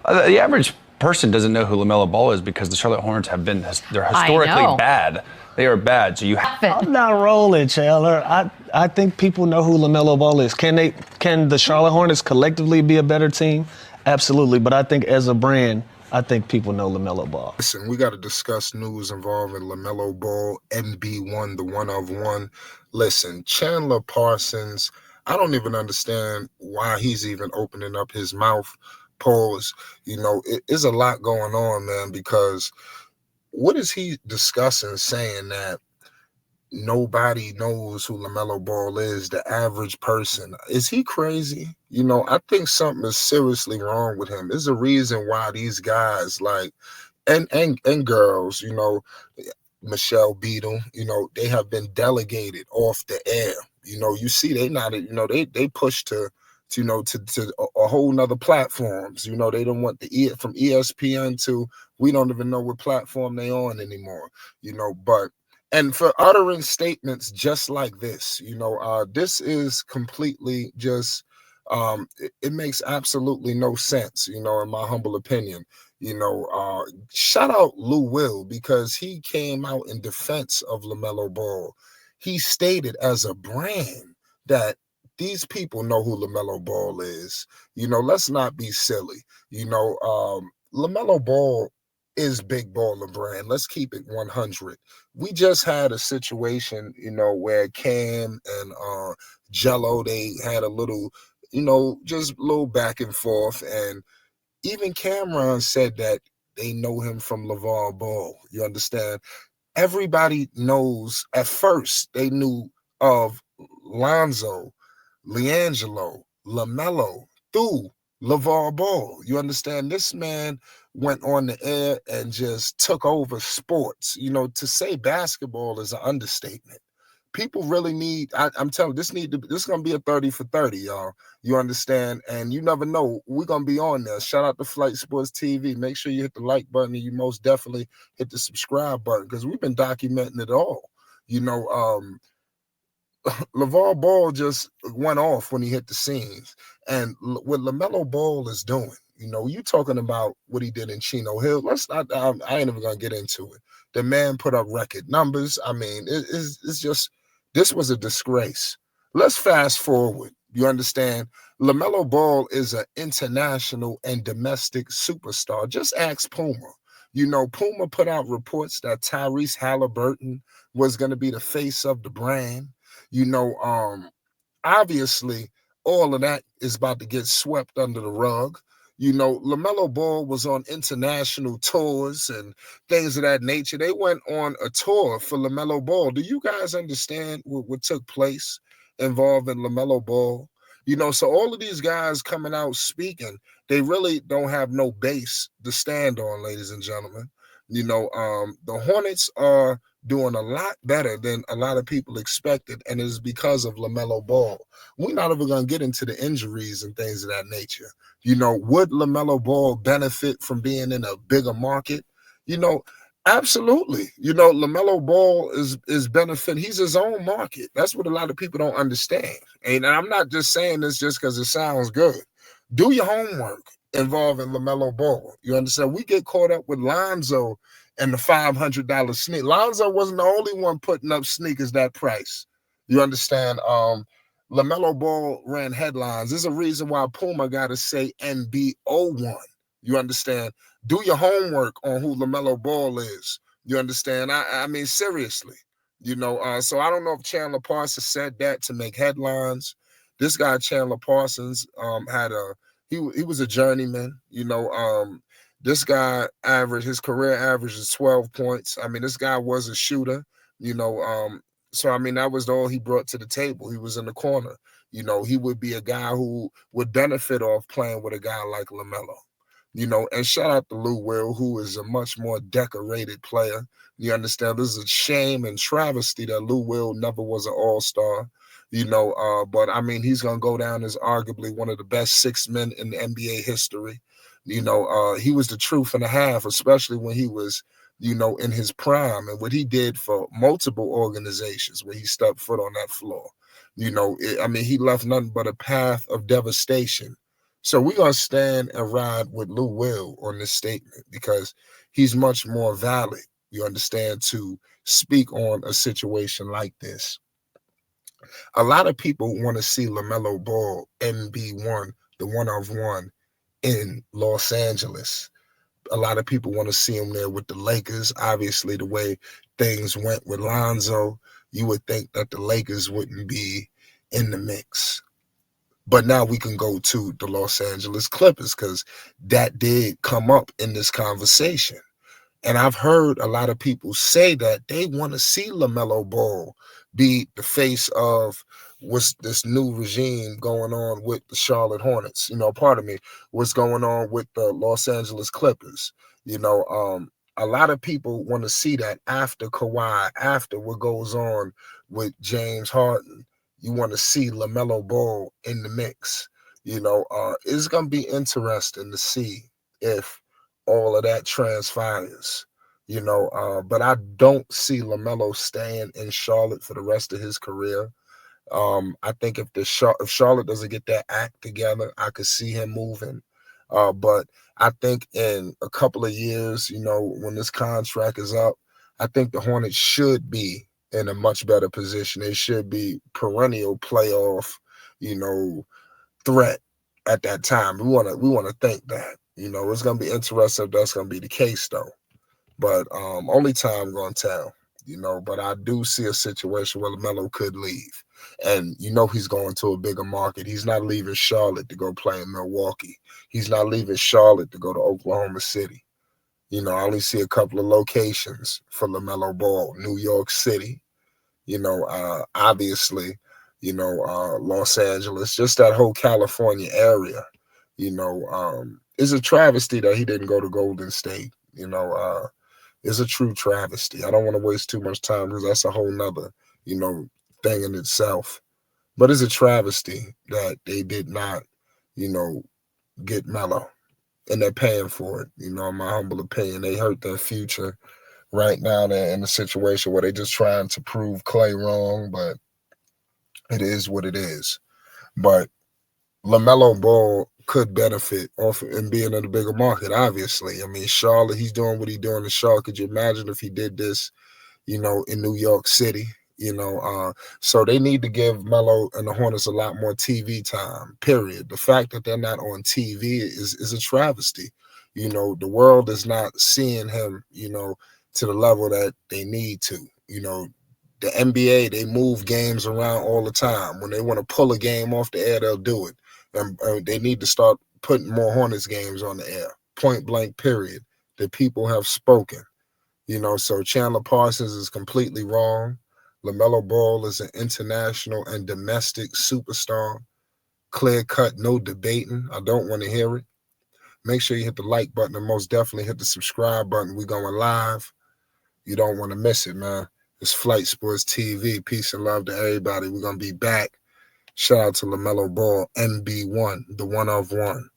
The average person doesn't know who Lamelo Ball is because the Charlotte Hornets they're historically bad. They are bad. So I'm not rolling, Chandler. I think people know who Lamelo Ball is. Can the Charlotte Hornets collectively be a better team? Absolutely. But I think as a brand, I think people know Lamelo Ball. Listen, we got to discuss news involving Lamelo Ball, MB1, the one of one. Listen, Chandler Parsons, I don't even understand why he's even opening up his mouth. Pause. It's a lot going on, man, because what is he discussing saying that nobody knows who Lamelo Ball is, the average person? Is he crazy? I think something is seriously wrong with him. There's a reason why these guys and girls, Michelle Beadle, they have been delegated off the air. You see they not, they push to a whole nother platforms. They don't want from ESPN to, we don't even know what platform they on anymore, and for uttering statements just like this, this is completely just, it makes absolutely no sense, in my humble opinion. Shout out Lou Will, because he came out in defense of Lamelo Ball. He stated as a brand that these people know who Lamelo Ball is. Let's not be silly. Lamelo Ball is big baller brand. Let's keep it 100. We just had a situation, where Cam and Jello, they had a little, just a little back and forth. And even Cameron said that they know him from LeVar Ball. You understand? Everybody knows, at first, they knew of Lonzo, LiAngelo, LaMelo through LeVar Ball. You understand? This man went on the air and just took over sports. To say basketball is an understatement. People really need, I'm telling you, this is going to be a 30 for 30, y'all. You understand? And you never know. We're going to be on there. Shout out to Flight Sports TV. Make sure you hit the like button, and you most definitely hit the subscribe button, because we've been documenting it all. LeVar Ball just went off when he hit the scenes. And what LaMelo Ball is doing, you talking about what he did in Chino Hill. I ain't even going to get into it. The man put up record numbers. I mean, it's just, this was a disgrace. Let's fast forward. You understand? LaMelo Ball is an international and domestic superstar. Just ask Puma. Puma put out reports that Tyrese Halliburton was going to be the face of the brand. Obviously, all of that is about to get swept under the rug. LaMelo Ball was on international tours and things of that nature. They went on a tour for LaMelo Ball. Do you guys understand what took place involving LaMelo Ball? So all of these guys coming out speaking, they really don't have no base to stand on, ladies and gentlemen. The Hornets are doing a lot better than a lot of people expected, and it is because of LaMelo Ball. We're not even going to get into the injuries and things of that nature. Would LaMelo Ball benefit from being in a bigger market? Absolutely. LaMelo Ball is benefit. He's his own market. That's what a lot of people don't understand. And I'm not just saying this just because it sounds good. Do your homework involving LaMelo Ball. You understand? We get caught up with Lonzo and the $500 sneak. Lonzo wasn't the only one putting up sneakers that price. You understand? LaMelo Ball ran headlines. There's a reason why Puma got to say NB01. You understand? Do your homework on who LaMelo Ball is. You understand? I mean, seriously. So I don't know if Chandler Parsons said that to make headlines. This guy, Chandler Parsons, he was a journeyman. This guy his career average is 12 points. I mean, this guy was a shooter, so, I mean, that was all he brought to the table. He was in the corner. He would be a guy who would benefit off playing with a guy like LaMelo. And shout out to Lou Will, who is a much more decorated player. You understand? This is a shame and travesty that Lou Will never was an all-star. But I mean, he's going to go down as arguably one of the best six men in the NBA history. He was the truth and a half, especially when he was, in his prime, and what he did for multiple organizations when he stepped foot on that floor. He left nothing but a path of devastation, So we're going to stand and ride with Lou Will on this statement because he's much more valid, you understand, to speak on a situation like this. A lot of people want to see LaMelo Ball MB1, the one of one, in Los Angeles. A lot of people want to see him there with the Lakers. Obviously, the way things went with Lonzo, you would think that the Lakers wouldn't be in the mix. But now we can go to the Los Angeles Clippers because that did come up in this conversation. And I've heard a lot of people say that they want to see LaMelo Ball be the face of what's this new regime going on with the Charlotte Hornets. Pardon me, what's going on with the Los Angeles Clippers. A lot of people want to see that after Kawhi, after what goes on with James Harden. You want to see LaMelo Ball in the mix. It's going to be interesting to see if all of that transpires, but I don't see LaMelo staying in Charlotte for the rest of his career. I think if Charlotte doesn't get that act together, I could see him moving. But I think in a couple of years, when this contract is up, I think the Hornets should be in a much better position. They should be perennial playoff, threat at that time. We want to think that. It's going to be interesting if that's going to be the case, though. But only time going to tell, But I do see a situation where LaMelo could leave. And he's going to a bigger market. He's not leaving Charlotte to go play in Milwaukee. He's not leaving Charlotte to go to Oklahoma City. I only see a couple of locations for LaMelo Ball. New York City, obviously, Los Angeles, just that whole California area, it's a travesty that he didn't go to Golden State, It's a true travesty. I don't want to waste too much time because that's a whole nother, thing in itself. But it's a travesty that they did not, get Melo. And they're paying for it, in my humble opinion. They hurt their future. Right now they're in a situation where they're just trying to prove Clay wrong, but it is what it is. But LaMelo Ball could benefit off in being in a bigger market, obviously. I mean, Charlotte, he's doing what he's doing in Charlotte. Could you imagine if he did this, in New York City? So they need to give Melo and the Hornets a lot more TV time, period. The fact that they're not on TV is a travesty. The world is not seeing him, to the level that they need to. The NBA, they move games around all the time. When they want to pull a game off the air, they'll do it. And they need to start putting more Hornets games on the air, point blank, period. The people have spoken. So Chandler Parsons is completely wrong. LaMelo Ball is an international and domestic superstar. Clear cut, no debating. I don't want to hear it. Make sure you hit the like button and most definitely hit the subscribe button. We're going live. You don't want to miss it, man. It's Flight Sports TV. Peace and love to everybody. We're going to be back. Shout out to LaMelo Ball, MB1, the one of one.